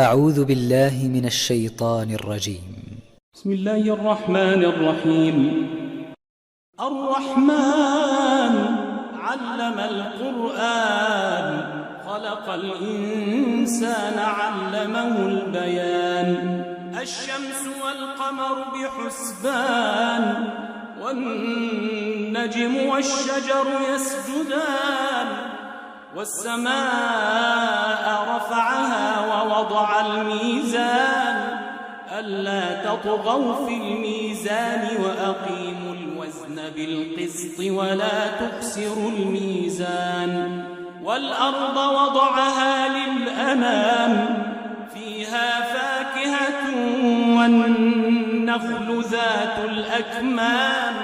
أعوذ بالله من الشيطان الرجيم. بسم الله الرحمن الرحيم. الرحمن علم القرآن، خلق الإنسان علمه البيان. الشمس والقمر بحسبان، والنجم والشجر يسجدان. والسماء رفعها ووضع الميزان، ألا تطغوا في الميزان وأقيموا الوزن بالقسط ولا تخسروا الميزان. والأرض وضعها للأنام، فيها فاكهة والنخل ذات الأكمام،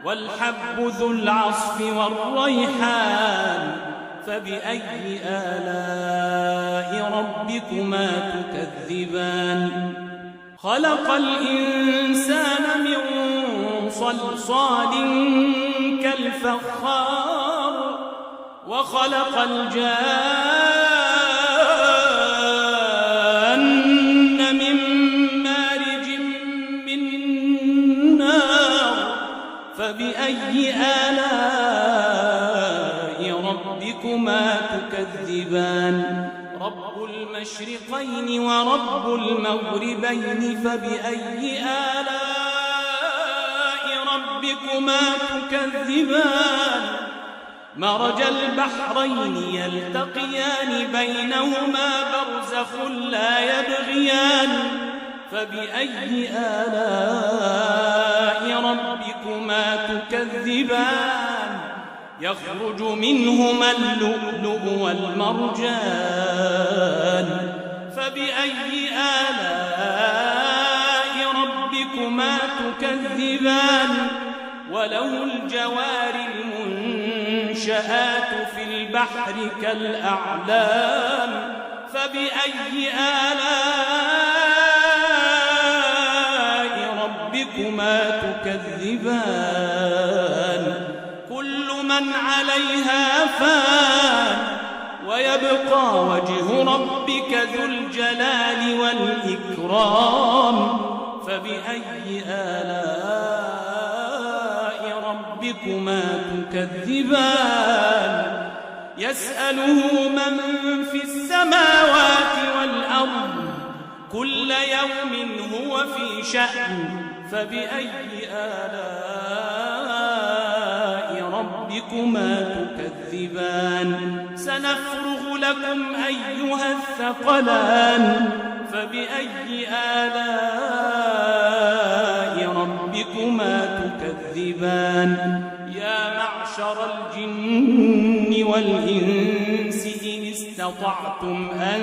والحب ذو العصف والريحان. فبأي آلاء ربكما تكذبان؟ خلق الإنسان من صلصال كالفخار، وخلق الجان من مارج من نار. فبأي آلاء ربكما تكذبان؟ رب المشرقين ورب المغربين، فبأي آلاء ربكما تكذبان؟ مرج البحرين يلتقيان، بينهما برزخ لا يبغيان. فبأي آلاء ربكما تكذبان؟ يخرج منهما اللؤلؤ والمرجان. فبأي آلاء ربكما تكذبان؟ وله الجوار المنشآت في البحر كالأعلام. فبأي آلاء ربكما تكذبان؟ كل من عليها فان، ويبقى وجه ربك ذو الجلال والإكرام. فبأي آلاء ربكما تكذبان؟ يسأله من في السماوات والأرض، كل يوم هو في شأن. فبأي آلاء ربكما تكذبان؟ سنفرغ لكم أيها الثقلان. فبأي آلاء ربكما تكذبان؟ يا معشر الجن والإنس إن استطعتم أن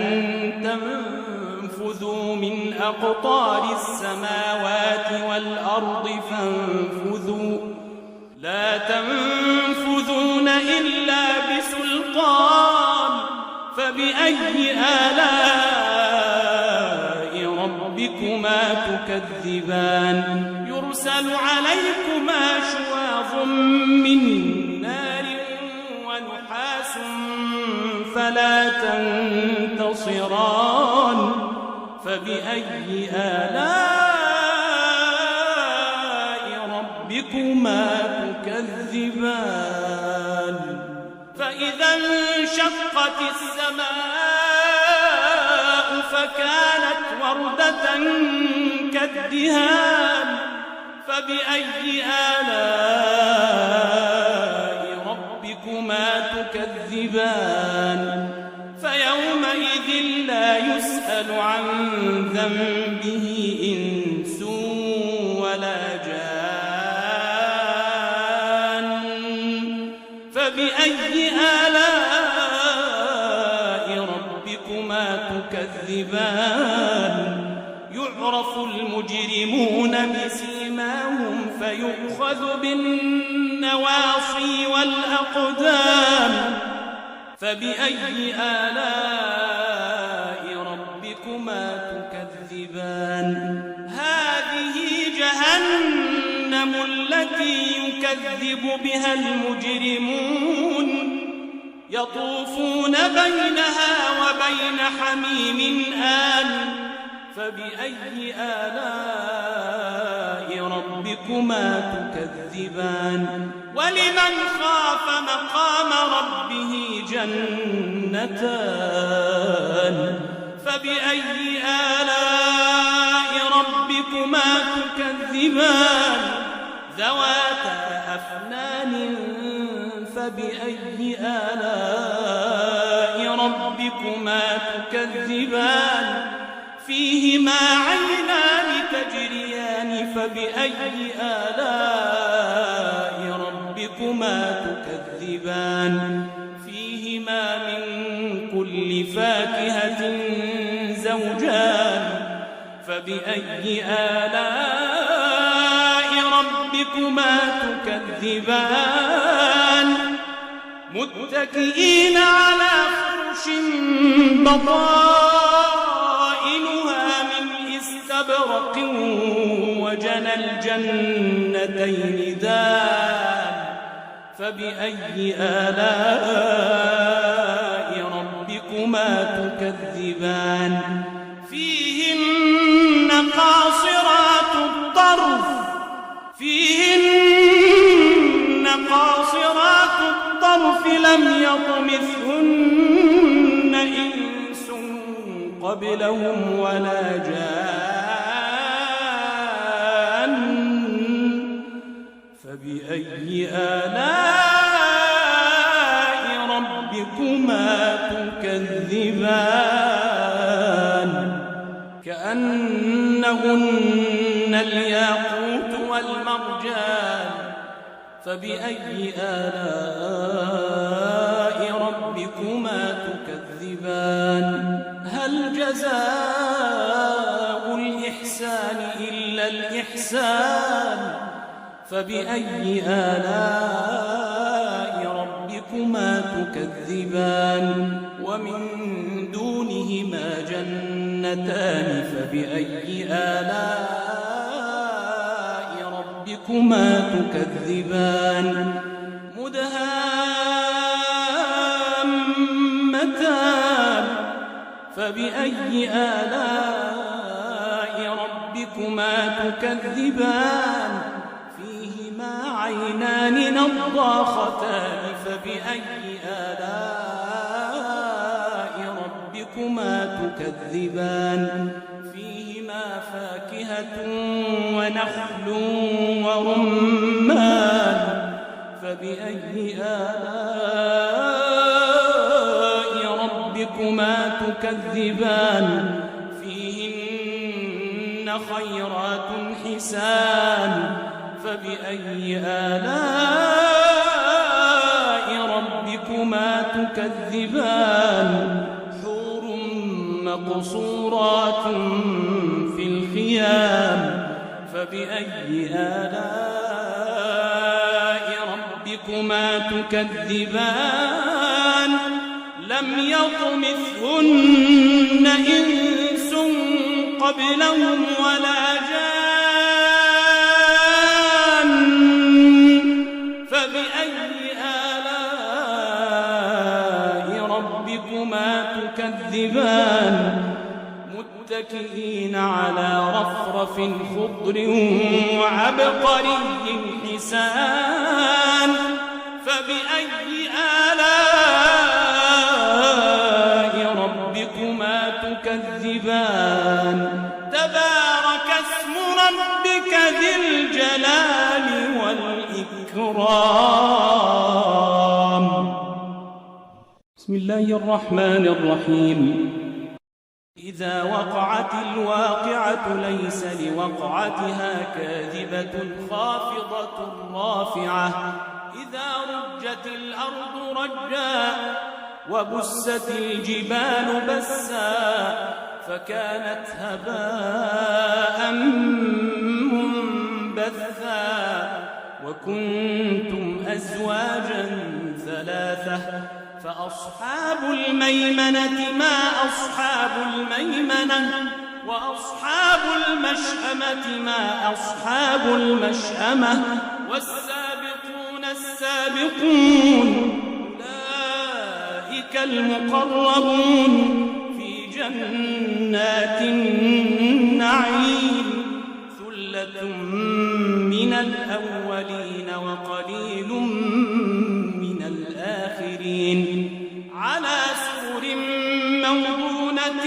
تنفذوا من أقطار السماوات والأرض فانفذوا، لا تنفذون إلا بسلطان. فبأي آلاء ربكما تكذبان؟ يرسل عليكما شواظ من نار ونحاس فلا تنتصران. فبأي آلاء ربكما تكذبان؟ فإذا انشقت السماء فكانت وردة كالدهان. فبأي آلاء ربكما تكذبان؟ فيومئذ لا يسأل عن ذنبه إنس ولا جان. فبأي آلاء ربكما تكذبان؟ يعرف المجرمون بسيماهم، فيؤخذ بالنواصي والأقدام. فبأي آلاء ربكما تكذبان؟ هذه جهنم التي يكذب بها المجرمون، يطوفون بينها وبين حميم آن فبأي آلاء ربكما تكذبان ولمن خاف مقام ربه جنتان فبأي آلاء ربكما تكذبان ذواتا أفنان فبأي آلاء ربكما تكذبان فيهما عينان تجريان فبأي آلاء ربكما تكذبان فيهما من كل فاكهة زوجان فبأي آلاء ربكما تكذبان متكئين على فرش بطائنها من استبرق وجنى الجنتين دان فبأي آلاء ربكما تكذبان فيهن قاصرات الطرف لم يطمثهن إنس قبلهم ولا جان فبأي آلاء ربكما تكذبان كأنهن الياقوت والمرجان فبأي آلاء ربكما تكذبان هل جزاء الإحسان إلا الإحسان فبأي آلاء ربكما تكذبان ومن دونهما جنتان فبأي آلاء ربكما تكذبان مدهامتان فبأي آلاء ربكما تكذبان فيهما عينان نضاختان فبأي آلاء ربكما تكذبان فيهما فاكهة ونخل ورمان فبأي آلاء ربكما تكذبان فيهن خيرات حسان فبأي آلاء ربكما تكذبان حور مقصورات في الخيام فبأي آلاء ربكما تكذبان لم يطمثهن إنس قبلهم ولا جان فبأي آلاء ربكما تكذبان متكئين على رفرف خضر وعبقري حسان فبأي آلاء ربكما تكذبان تبارك اسم ربك ذي الجلال والإكرام بسم الله الرحمن الرحيم إذا وقعت الواقعة ليس لوقعتها كاذبة خافضة رافعة إذا رجت الأرض رجا وبست الجبال بسا فكانت هباء منبثا وكنتم أزواجا ثلاثة فأصحاب الميمنة ما أصحاب الميمنة وأصحاب المشأمة ما أصحاب المشأمة والسابقون السابقون أولئك المقربون في جنات النعيم ثلة من الأولين وقليل من الآخرين على سرر موضونة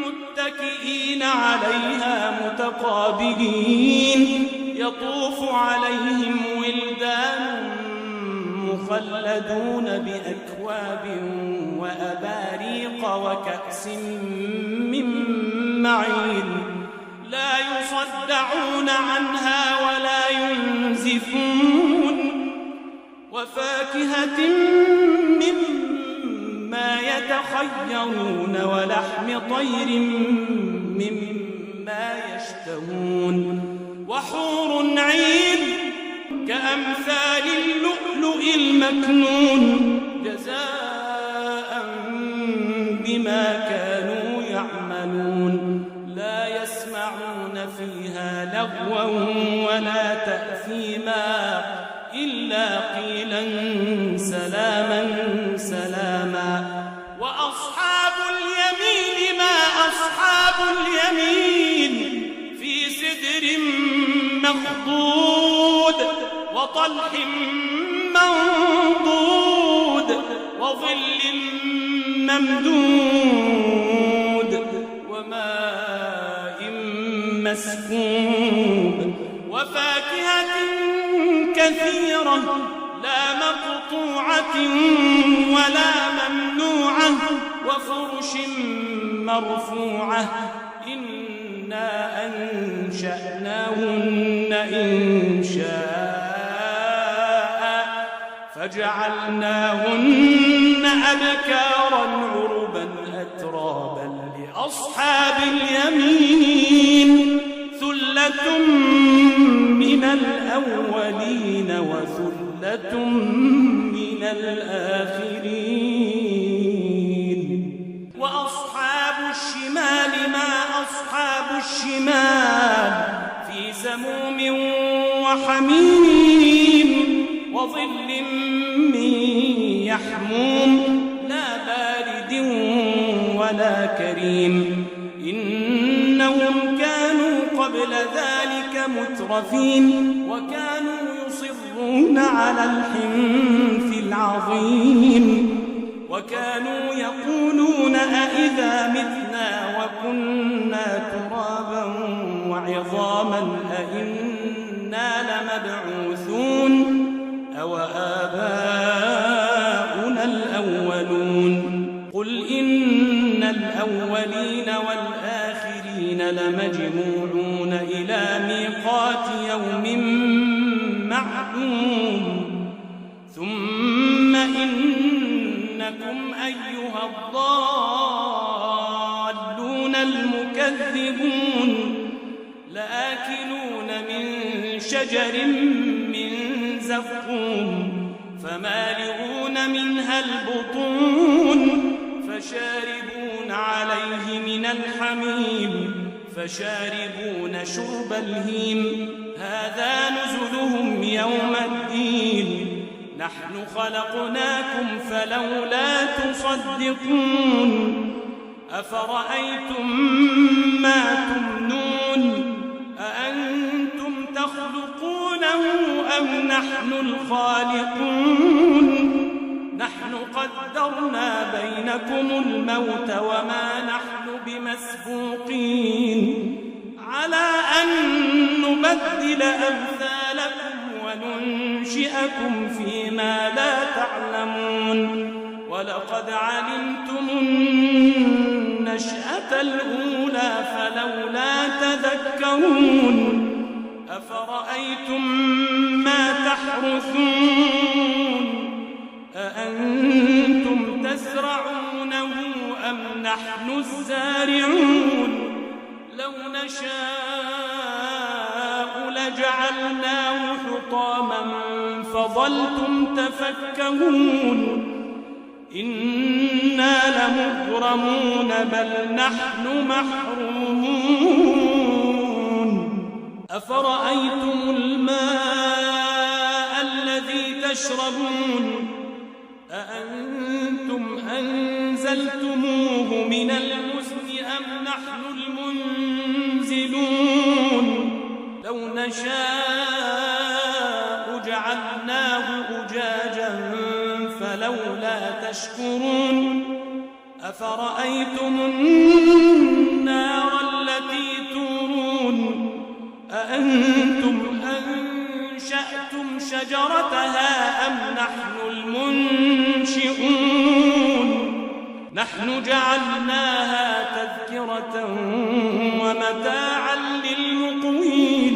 متكئين عليها متقابلين يطوف عليهم ولدان مخلدون بأكواب وأباريق وكأس من معين لا يصدعون عنها ولا ينزفون وفاكهة مما يتخيرون ولحم طير مما يشتهون وحور عين كأمثال اللؤلؤ المكنون جزاء بما كانوا يعملون لا يسمعون فيها لغوا ولا تأثيما إلا قيلا سلاما سلاما وأصحاب اليمين ما أصحاب اليمين في سدر مخضود وطلح منضود وظل ممدود وماء مسكوب وفاكهة كثيرة لا مقطوعة ولا ممنوعة وفرش مرفوعة إنا أنشأناهن إنشاء فجعلناهن أبكارا عربا أترابا لأصحاب اليمين ثلة من الأولين وثلة من الآخرين وأصحاب الشمال ما أصحاب الشمال في سموم وحميم وظل من يحموم لا بارد ولا كريم إنهم كانوا قبل ذلك مترفين وكانوا يصرون على الحنث العظيم وكانوا يقولون أئذا متنا وكنا ترابا وعظاما أئنا لمبعوثون أو آباؤنا الأولون قل إن الأولين والآخرين لمجموعون إلى ميقات يوم معلوم ثم إنكم أيها الضالون المكذبون لآكلون من شجر من زقوم فمالئون منها البطون فشاربون عليه من الحميم فشاربون شرب الهيم هذا نزلهم يوم الدين نحن خلقناكم فلولا تصدقون أفرأيتم ما تمنون أأنتم تخلقونه أم نحن الخالقون نحن قدرنا بينكم الموت وما نحن بمسبوقين على أن نبدل أمثالكم وننشئكم فيما لا تعلمون ولقد علمتم النشأة الأولى فلولا تذكرون أفرأيتم ما تحرثون أأنتم تزرعونه أم نحن الزارعون لو نشاء لجعلناه حطاما فظلتم تفكهون إنا لمغرمون بل نحن محرومون أفرأيتم الماء الذي تشربون أأنتم أنزلتموه من المزن أم نحن المنزلون لو نشاء جعلناه أجاجا فلولا تشكرون أفرأيتم النار التي تورون أأنتم أنشأتم شجرتها أم نحن المنشئون نحن جعلناها تذكرة ومتاعا للمقوين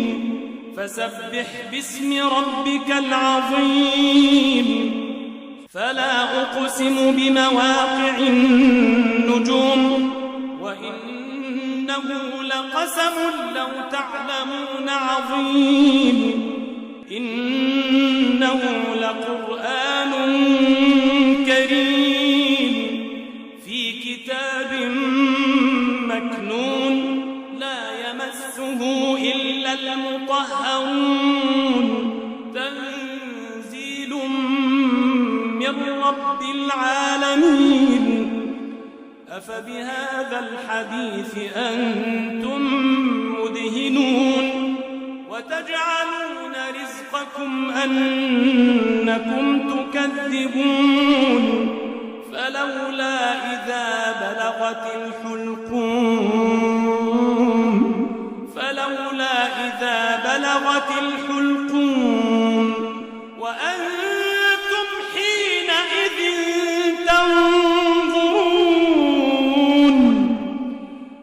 فسبح باسم ربك العظيم فلا أقسم بمواقع النجوم وإنه لقسم لو تعلمون عظيم إنه لقرآن كريم في كتاب مكنون لا يمسه إلا المطهرون تنزيل من رب العالمين أفبهذا الحديث أنتم مدهنون وتجعلون رزقكم أنكم تكذبون فلولا إذا بلغت الحلقوم وأنتم حينئذ تنظرون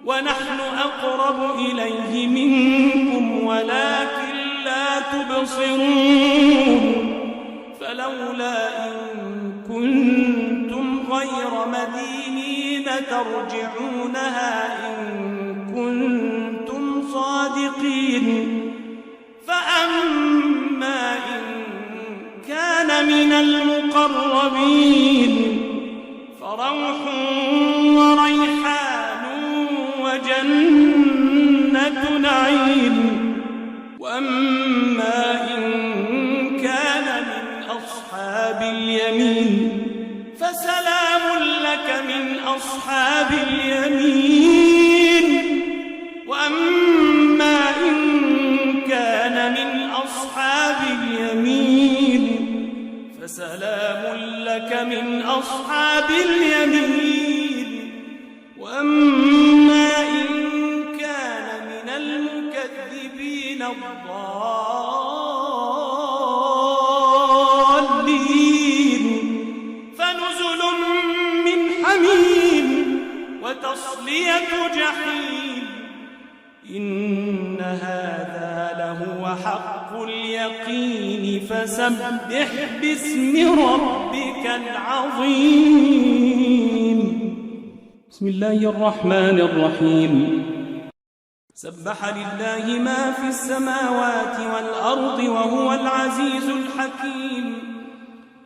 ونحن أقرب إليه منكم ولكن لا تبصرون فلولا إن كنتم غير مدينين ترجعونها إن كنتم صادقين فأما إن كان من المقربين فروح وريحان وجنة نعيم وأما إن كان من أصحاب اليمين فسلام لك من أصحاب اليمين وأما إن كان من أصحاب اليمين فسلام لك من أصحاب اليمين وأما إن كان من المكذبين الضالين فنزل من حميم وتصلية جحيم إن هذا لهو حق اليقين فسبح باسم ربك العظيم بسم الله الرحمن الرحيم سبح لله ما في السماوات والأرض وهو العزيز الحكيم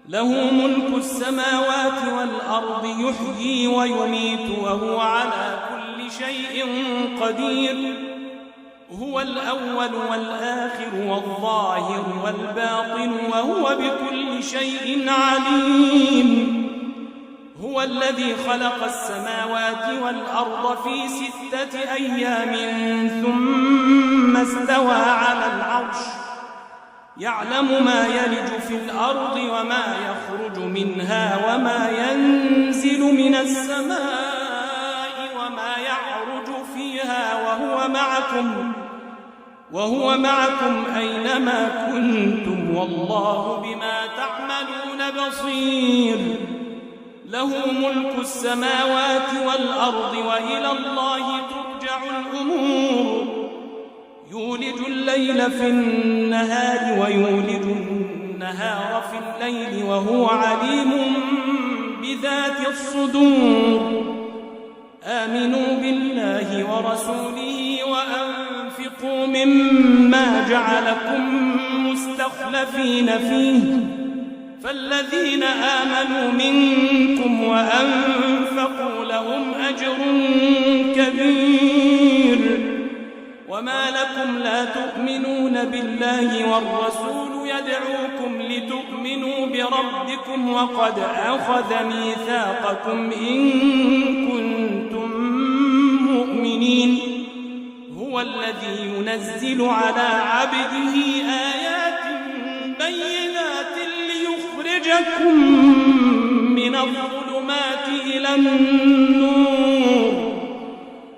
له ملك السماوات والأرض يحيي ويميت وهو على كل شيء قدير هو الأول والآخر والظاهر والباطن وهو بكل شيء عليم هو الذي خلق السماوات والأرض في 6 أيام ثم استوى على العرش يعلم ما يلج في الأرض وما يخرج منها وما ينزل من السماء وما يعرج فيها وهو معكم أينما كنتم والله بما تعملون بصير له ملك السماوات والأرض وإلى الله ترجع الأمور يولج الليل في النهار ويولج النهار في الليل وهو عليم بذات الصدور آمنوا بالله ورسوله وأنفقوا مما جعلكم مستخلفين فيه فالذين آمنوا منكم وأنفقوا لهم أجر كبير وما لكم لا تؤمنون بالله والرسول يدعوكم لتؤمنوا لتؤمنوا بربكم وقد أخذ ميثاقكم إن كنتم مؤمنين هو الذي ينزل على عبده آيات بينات ليخرجكم من الظلمات إلى النور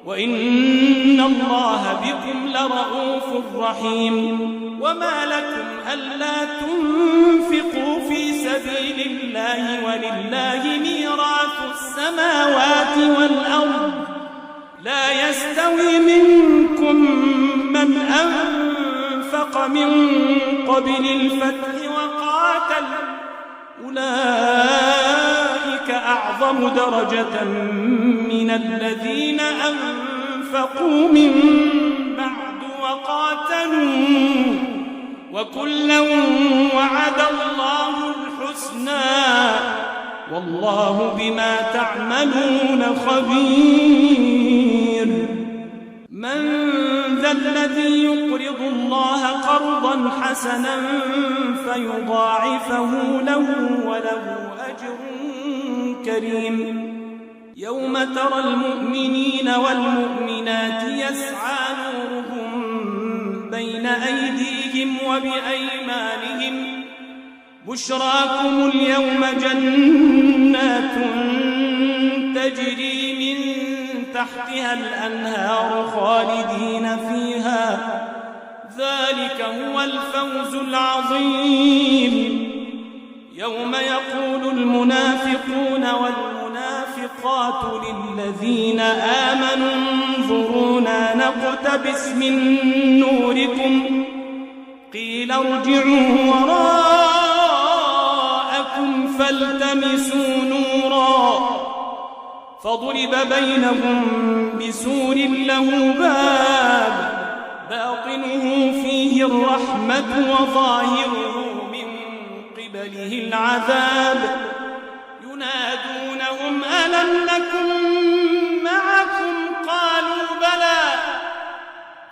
وإن الله بكم لرؤوف رحيم وما لكم ألا تنفقوا في سبيل الله ولله ميراث السماوات والأرض لا يستوي منكم من أنفق من قبل الفتح وقاتل أولئك أعظم درجة من الذين أنفقوا من بعد وقاتلوا وكلا وعد الله الحسنى والله بما تعملون خبير من ذا الذي يقرض الله قرضا حسنا فيضاعفه له وله أجر كريم يوم ترى المؤمنين والمؤمنات يسعى نورهم بين أيديهم وبأيمانهم بشراكم اليوم جنات تجري من تحتها الأنهار خالدين فيها ذلك هو الفوز العظيم يوم يقول المنافقون والمنافقات للذين آمنوا انظرونا نقتبس من نوركم قيل ارجعوا وراءكم فالتمسوا نورا فضرب بينهم بسور له باب باطنه فيه الرحمة وظاهره من قبله العذاب ينادونهم ألم نكن معكم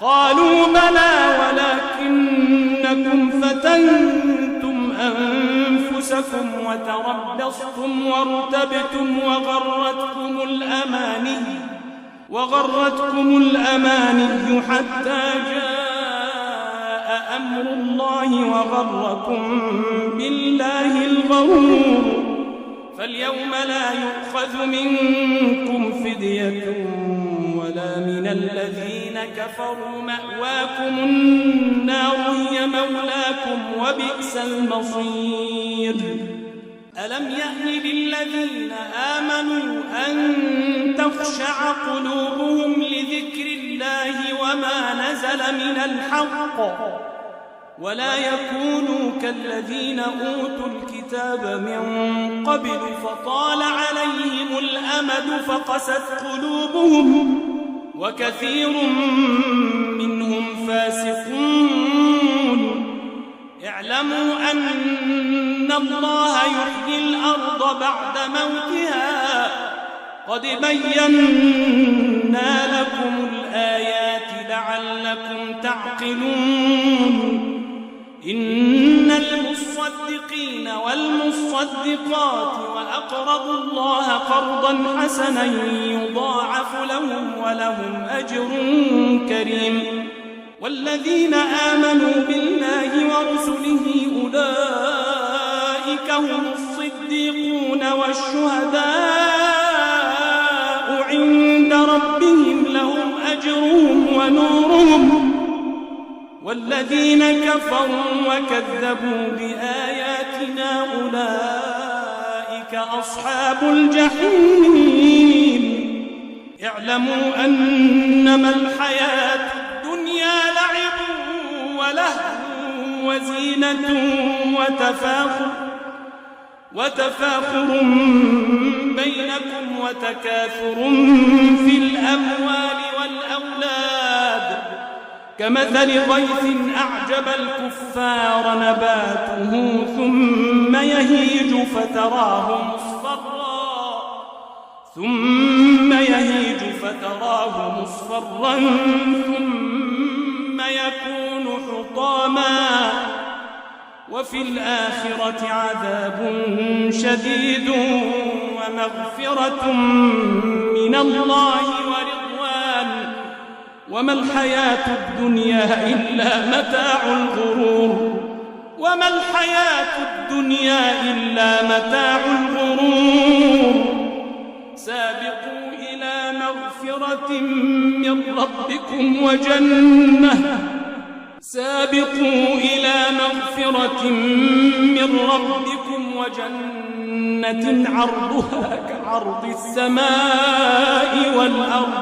قالوا بلى ولكنكم فتنتم أنفسكم وتربصتم وارتبتم وغرتكم الأماني حتى جاء أمر الله وغركم بالله الغرور فاليوم لا يؤخذ منكم فدية ولا من الذين كفروا مأواكم النار هي مولاكم وبئس المصير ألم يأن للذين آمنوا أن تخشع قلوبهم لذكر الله وما نزل من الحق ولا يكونوا كالذين أوتوا الكتاب من قبل فطال عليهم الأمد فقست قلوبهم وكثير منهم فاسقون اعلموا أن الله يحيي الأرض بعد موتها قد بينا لكم الآيات لعلكم تعقلون إن المصدقين والمصدقات وأقرضوا الله قرضا حسنا يضاعف لهم ولهم أجر كريم والذين آمنوا بالله ورسله أولئك هم الصديقون والشهداء عند ربهم لهم أجرهم ونورهم والذين كفروا وكذبوا بآياتنا أولئك أصحاب الجحيم اعلموا أنما الحياة الدنيا لعب ولهو وزينة وتفاخر بينكم وتكاثر في الأموال والأولاد كمثل غيث أعجب الكفار نباته ثم يهيج فتراه مصفرا ثم يكون حطاما وفي الآخرة عذاب شديد ومغفرة من الله ورضوان وما الحياة الدنيا إلا متاع الغرور وما الحياة الدنيا إلا متاع الغرور سابقوا إلى مغفرة من ربكم وجنة سابقوا إلى مغفرة من ربكم وجنة عرضها كعرض السماء والأرض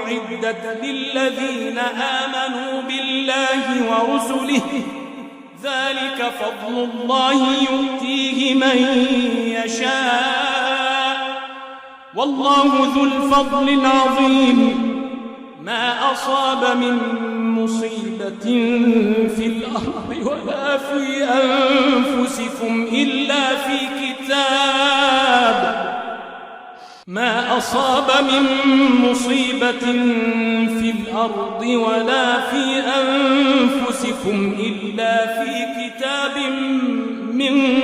أعدت للذين آمنوا بالله ورسله ذلك فضل الله يؤتيه من يشاء والله ذو الفضل العظيم ما أصاب من مصيبة في الأرض ولا في أنفسكم إلا في كتاب ما أصاب من مصيبة في الأرض ولا في أنفسكم إلا في كتاب من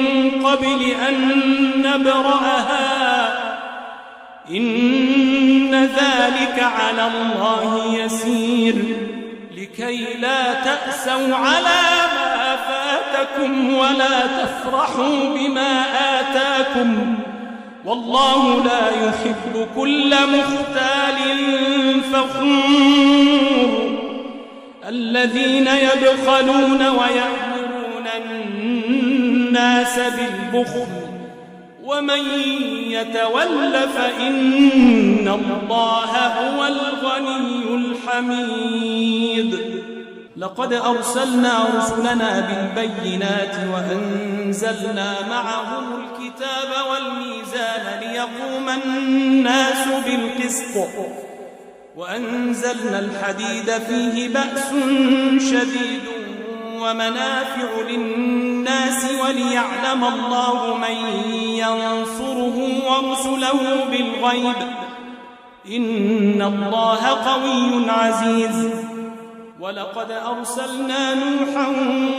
قبل أن نبرأها إن ذلك على الله يسير لكي لا تأسوا على ما فاتكم ولا تفرحوا بما آتاكم والله لا يحب كل مختال فخور الذين يبخلون ويأمرون الناس بالبخل ومن يتول فإن الله هو الغني الحميد لقد أرسلنا رسلنا بالبينات وأنزلنا معهم الكتاب والميزان ليقوم الناس بالقسط وأنزلنا الحديد فيه بأس شديد ومنافع للناس وليعلم الله من ينصره ورسله بالغيب إن الله قوي عزيز ولقد أرسلنا نوحا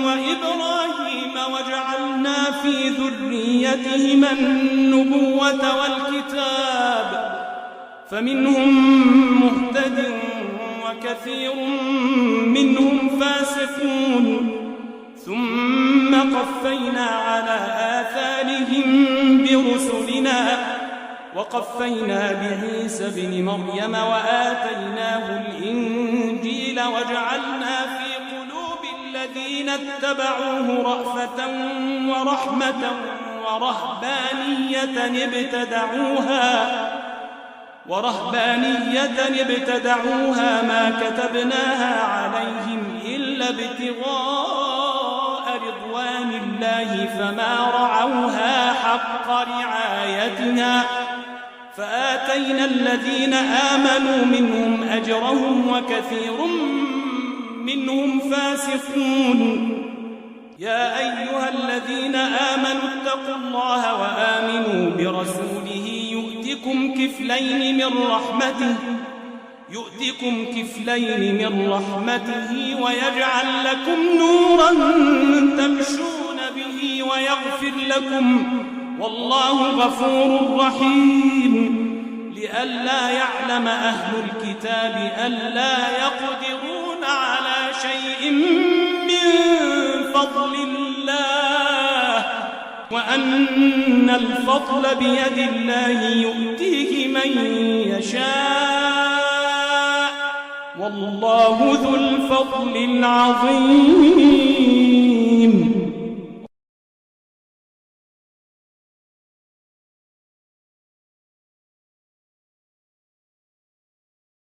وإبراهيم وجعلنا في ذريتهما النبوة والكتاب فمنهم مهتد وكثير منهم فاسقون ثم قفينا على آثارهم برسلنا وقفينا بعيسى بن مريم وآتيناه الإنجيل وجعلنا في قلوب الذين اتبعوه رأفة ورحمة ورهبانية ابتدعوها ما كتبناها عليهم إلا ابتغاء رضوان الله فما رعوها حق رعايتها فآتينا الذين آمنوا منهم أجرهم وكثير منهم فاسقون يا أيها الذين آمنوا اتقوا الله وآمنوا برسوله يؤتكم كفلين من رحمته ويجعل لكم نورا تمشون به ويغفر لكم والله غفور رحيم لئلا يعلم أهل الكتاب ألا يقدرون على شيء من فضل الله وأن الفضل بيد الله يؤتيه من يشاء والله ذو الفضل العظيم